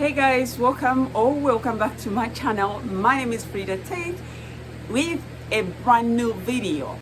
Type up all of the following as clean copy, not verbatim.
Hey guys, welcome back to my channel. My name is Frida Tate with a brand new video.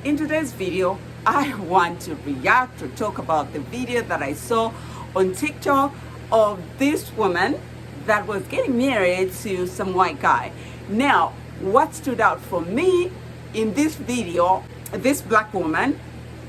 In today's video, I want to react to talk about the video that I saw on TikTok of this woman that was getting married to some white guy. Now, what stood out for me in this video, this black woman,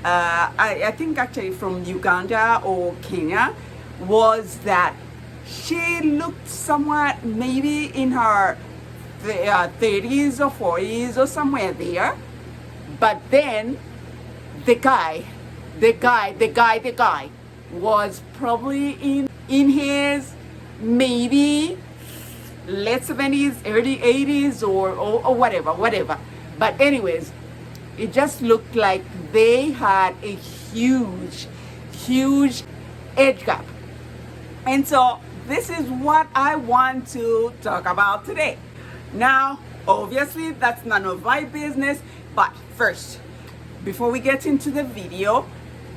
I think actually from Uganda or Kenya, was that she looked somewhat maybe in her 30s or 40s or somewhere there. But then the guy was probably in his maybe late 70s, early 80s or whatever. But anyways, it just looked like they had a huge age gap. And so this is what I want to talk about today. Now, obviously, that's none of my business. But first, before we get into the video,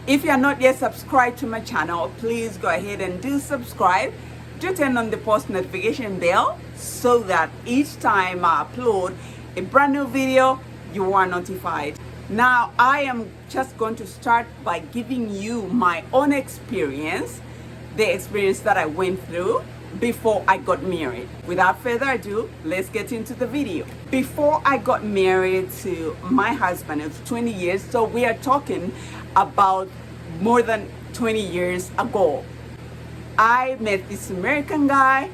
if you are not yet subscribed to my channel, please go ahead and do subscribe. Do turn on the post notification bell so that each time I upload a brand new video, you are notified. Now, I am just going to start by giving you my own experience, the experience that I went through before I got married. Without further ado, let's get into the video. Before I got married to my husband, it was 20 years, so we are talking about more than 20 years ago. I met this American guy.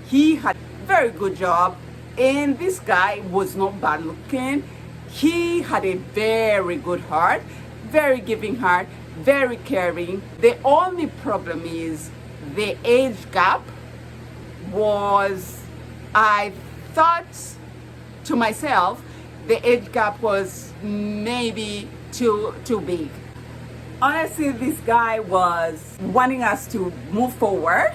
He had a very good job, and this guy was not bad looking. He had a very good heart, very giving heart, very caring. The only problem is the age gap was, I thought to myself, the age gap was maybe too big. Honestly, this guy was wanting us to move forward.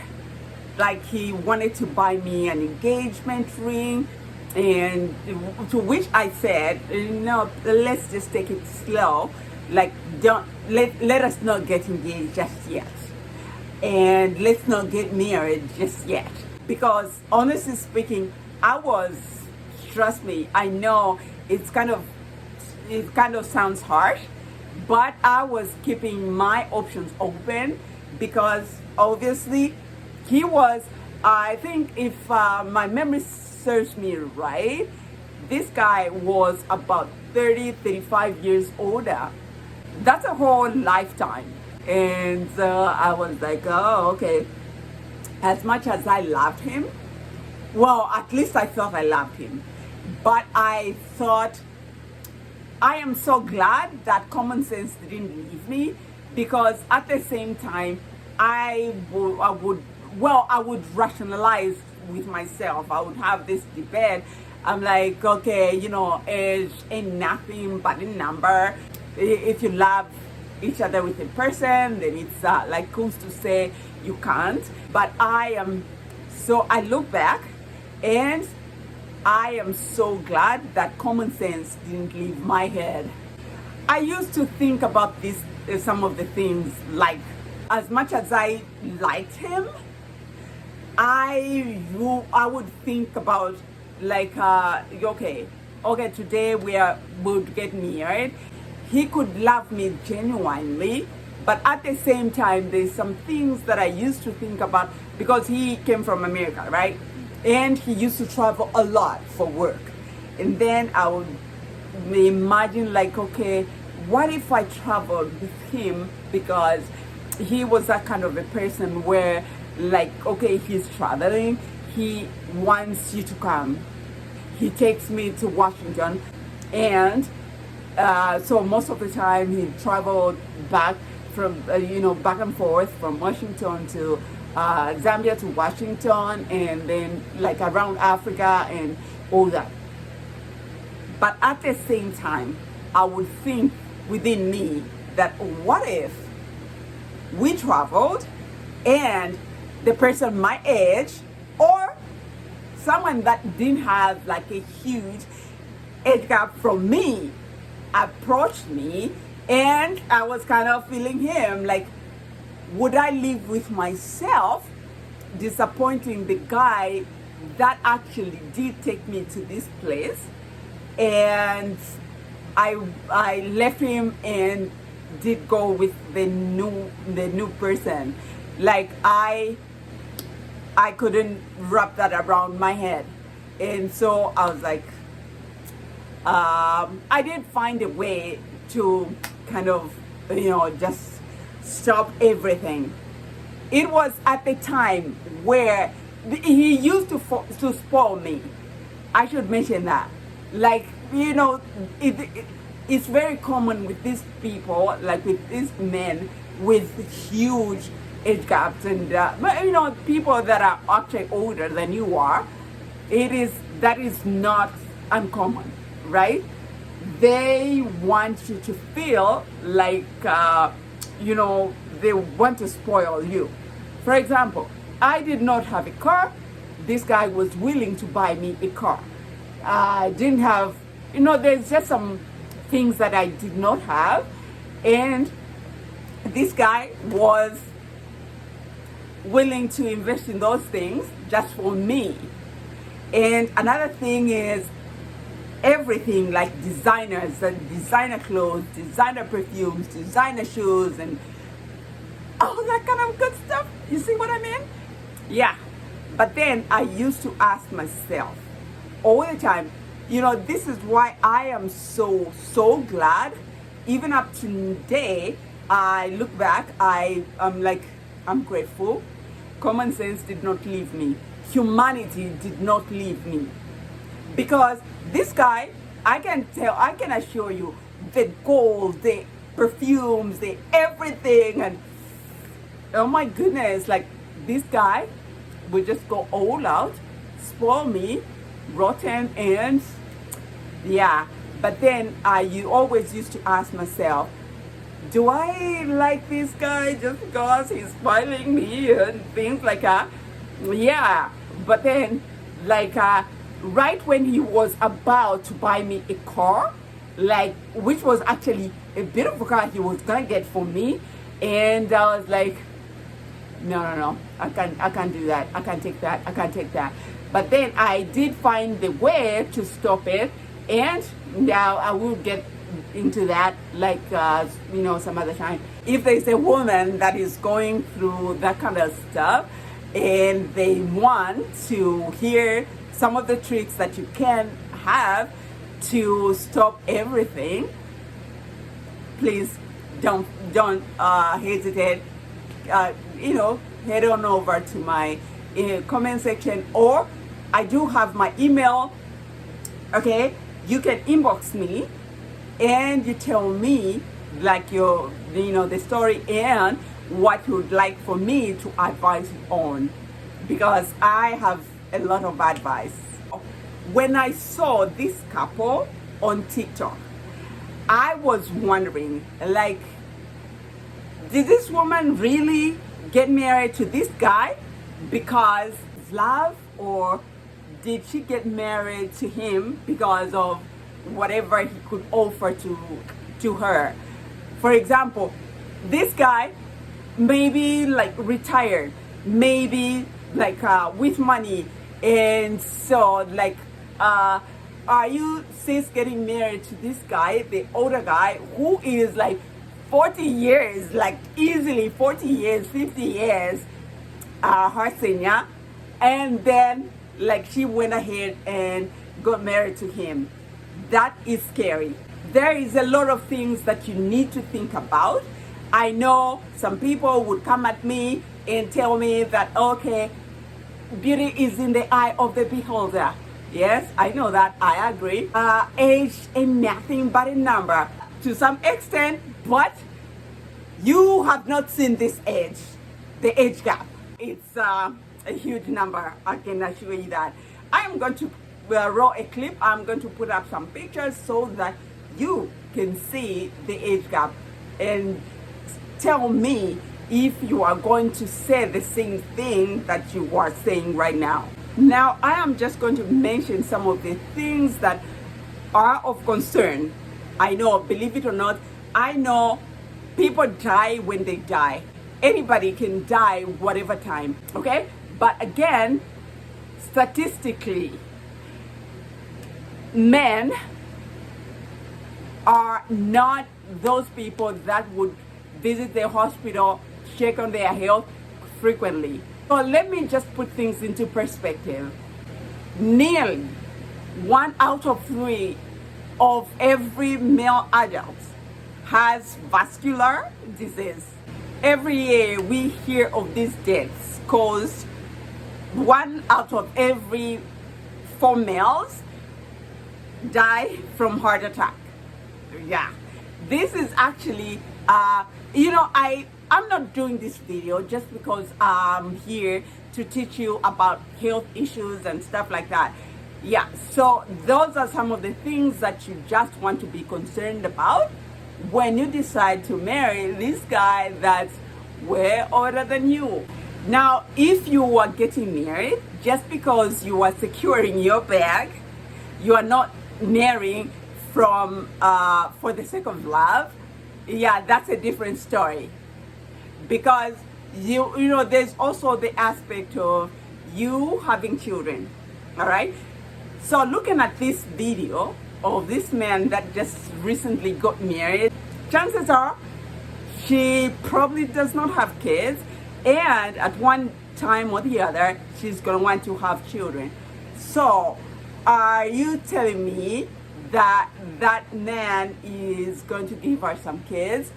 Like, he wanted to buy me an engagement ring, and to which I said, no, let's just take it slow. Like, don't let us not get engaged just yet, and let's not get married just yet. Because honestly speaking, trust me, I know it kind of sounds harsh, but I was keeping my options open, because obviously he was, I think if my memory serves me right, this guy was about 35 years older. That's a whole lifetime. And I was like, oh, okay. As much as I loved him, well, at least I thought I loved him. But I thought, I am so glad that common sense didn't leave me, because at the same time, I would rationalize with myself. I would have this debate. I'm like, okay, age ain't nothing but a number. If you love each other with a person, then it's like who's to say you can't. But I look back and I am so glad that common sense didn't leave my head. I used to think about some of the things, like, as much as I liked him, I would think about, like, okay, today would get married. He could love me genuinely, but at the same time, there's some things that I used to think about, because he came from America, right? And he used to travel a lot for work. And then I would imagine, like, okay, what if I traveled with him? Because he was that kind of a person where, like, okay, he's traveling, he wants you to come. He takes me to Washington, and so most of the time he traveled back from, back and forth from Washington to Zambia to Washington, and then like around Africa and all that. But at the same time, I would think within me that what if we traveled and the person my age, or someone that didn't have like a huge age gap from me, approached me, and I was kind of feeling him, like, would I live with myself disappointing the guy that actually did take me to this place, and I left him and did go with the new person. Like I couldn't wrap that around my head, and so I was like, I did find a way to kind of, just stop everything. It was at the time where he used to spoil me. I should mention that. Like, it's very common with these people, like with these men with huge age gaps, and people that are actually older than you are. That is not uncommon, right? They want you to feel like they want to spoil you. For example, I did not have a car. This guy was willing to buy me a car. I didn't have, there's just some things that I did not have, and this guy was willing to invest in those things just for me. And another thing is everything, like designers and designer clothes, designer perfumes, designer shoes, and all that kind of good stuff. You see what I mean? Yeah. But then I used to ask myself all the time, this is why I am so glad. Even up to today, I look back, I'm grateful. Common sense did not leave me. Humanity did not leave me. Because this guy, I can assure you, the gold, the perfumes, the everything, and oh my goodness, like this guy would just go all out, spoil me, rotten, and yeah. But then I always used to ask myself, do I like this guy just because he's spoiling me and things like that? Yeah. But then, right when he was about to buy me a car, which was actually a beautiful car he was gonna get for me, and I was like, no, I can't do that. I can't take that. But then I did find the way to stop it, and now I will get into that some other time. If there's a woman that is going through that kind of stuff and they want to hear some of the tricks that you can have to stop everything, please don't hesitate. Head on over to my comment section, or I do have my email. Okay, you can inbox me and you tell me the story and what you would like for me to advise you on, because I have a lot of advice. When I saw this couple on TikTok, I was wondering, did this woman really get married to this guy because of love, or did she get married to him because of whatever he could offer to her? For example, this guy maybe retired, maybe with money, and so are you sis getting married to this guy, the older guy, who is 40 years, easily 40 years, 50 years, her senior, and then she went ahead and got married to him? That is scary. There is a lot of things that you need to think about. I know some people would come at me and tell me that, okay, beauty is in the eye of the beholder. Yes, I know that. I agree. Age ain't nothing but a number to some extent, but you have not seen this age, the age gap. It's a huge number. I can assure you that. I am going to roll a clip. I'm going to put up some pictures so that you can see the age gap and tell me if you are going to say the same thing that you are saying right now. Now, I am just going to mention some of the things that are of concern. I know, believe it or not, I know people die when they die. Anybody can die whatever time, okay? But again, statistically, men are not those people that would visit the hospital, check on their health frequently. So let me just put things into perspective. Nearly 1 out of 3 of every male adult has vascular disease. Every year we hear of these deaths caused 1 out of every 4 males die from heart attack. Yeah, this is actually, I'm not doing this video just because I'm here to teach you about health issues and stuff like that. Yeah, so those are some of the things that you just want to be concerned about when you decide to marry this guy that's way older than you. Now, if you are getting married just because you are securing your bag, you are not marrying from for the sake of love, yeah, that's a different story. Because there's also the aspect of you having children. All right. So looking at this video of this man that just recently got married, chances are she probably does not have kids, and at one time or the other, she's going to want to have children. So are you telling me that that man is going to give her some kids?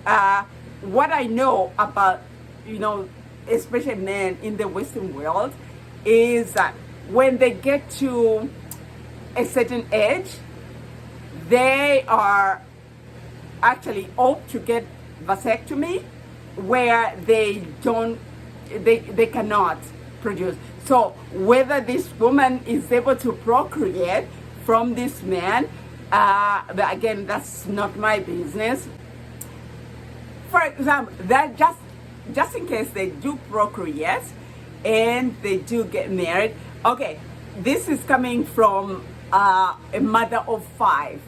What I know about, especially men in the Western world, is that when they get to a certain age, they are actually opt to get vasectomy, where they cannot produce. So whether this woman is able to procreate from this man, but again, that's not my business. For example, that just in case they do procreate and they do get married. Okay, this is coming from a mother of 5.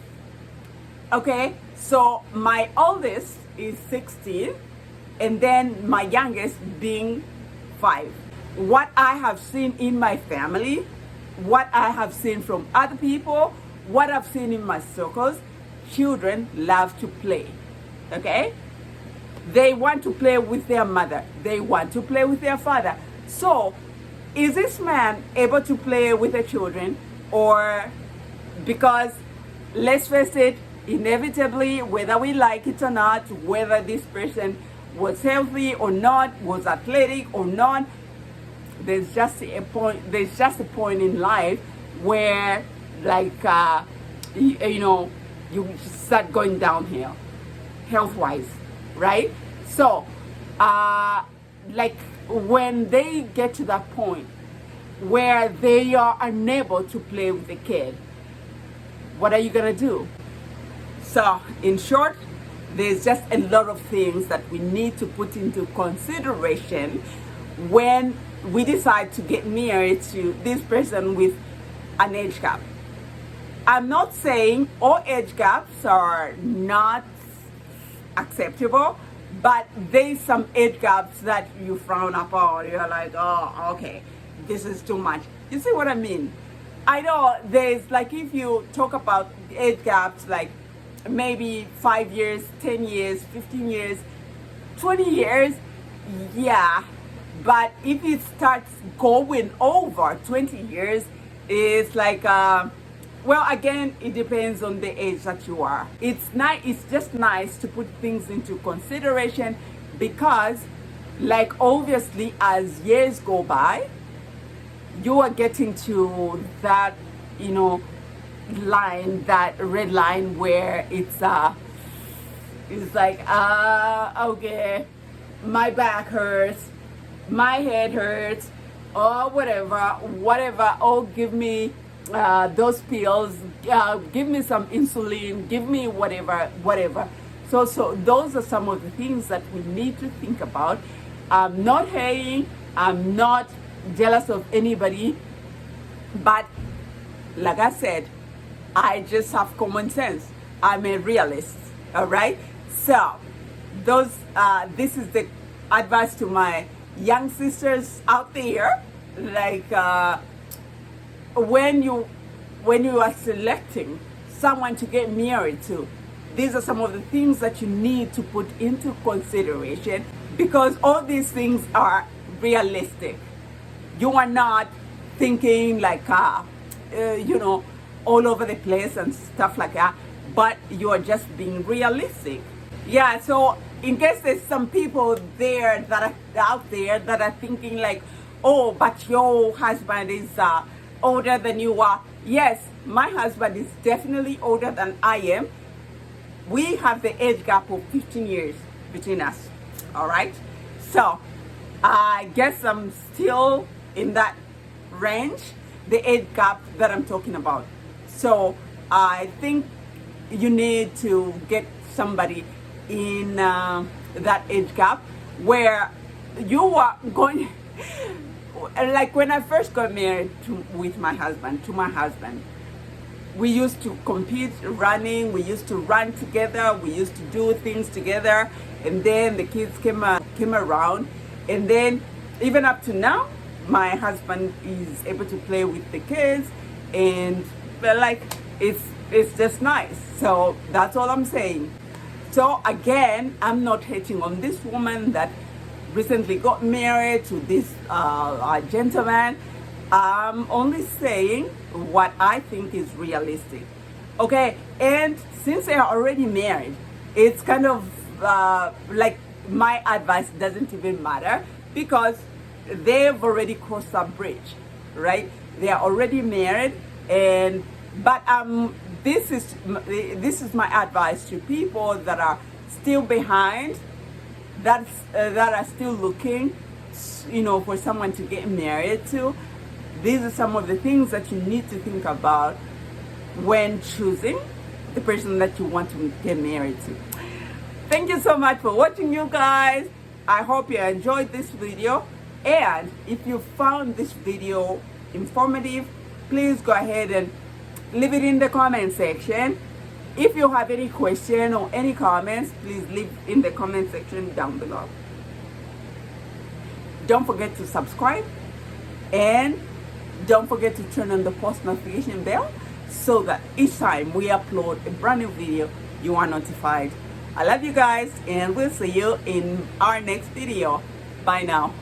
Okay, so my oldest is 16, and then my youngest being 5. What I have seen in my family, what I have seen from other people, what I've seen in my circles, children love to play. Okay? They want to play with their mother. They want to play with their father. So, is this man able to play with the children? Or because, let's face it, inevitably, whether we like it or not, whether this person was healthy or not, was athletic or not, there's just a point in life where, you start going downhill, health-wise, right? So, when they get to that point where they are unable to play with the kid, what are you gonna do? So, in short, there's just a lot of things that we need to put into consideration when we decide to get married to this person with an age gap. I'm not saying all age gaps are not acceptable, but there's some age gaps that you frown upon. You're like, oh, okay, this is too much. You see what I mean? I know there's, if you talk about age gaps, maybe 5 years, 10 years, 15 years, 20 years, yeah. But if it starts going over 20 years, it's again, it depends on the age that you are. It's just nice to put things into consideration because, obviously, as years go by, you are getting to that, line, that red line where it's okay, my back hurts, my head hurts, or whatever, oh, give me those pills, give me some insulin, give me whatever. So those are some of the things that we need to think about. I'm not hating, I'm not jealous of anybody, but like I said, I just have common sense. I'm a realist, all right? So this is the advice to my young sisters out there, like when you are selecting someone to get married to, these are some of the things that you need to put into consideration, because all these things are realistic. You are not thinking like all over the place and stuff like that, but you are just being realistic. Yeah, so in case there's some people there that are out there that are thinking like, oh, but your husband is older than you are. Yes, my husband is definitely older than I am. We have the age gap of 15 years between us. All right, so I guess I'm still in that range, the age gap that I'm talking about. So I think you need to get somebody in that age gap where you are going. Like when I first got married to my husband, we used to compete running, we used to run together, we used to do things together, and then the kids came around, and then even up to now, my husband is able to play with the kids, and like it's just nice. So that's all I'm saying. So again, I'm not hating on this woman that recently got married to this gentleman. I'm only saying what I think is realistic. Okay, and since they are already married, it's kind of like my advice doesn't even matter, because they've already crossed that bridge, right? They are already married, but this is my advice to people that are still behind, that are still looking, for someone to get married to. These are some of the things that you need to think about when choosing the person that you want to get married to. Thank you so much for watching, you guys. I hope you enjoyed this video, and if you found this video informative, please go ahead and leave it in the comment section. If you have any question or any comments, please leave in the comment section down below. Don't forget to subscribe, and don't forget to turn on the post notification bell so that each time we upload a brand new video, you are notified. I love you guys, and we'll see you in our next video. Bye now.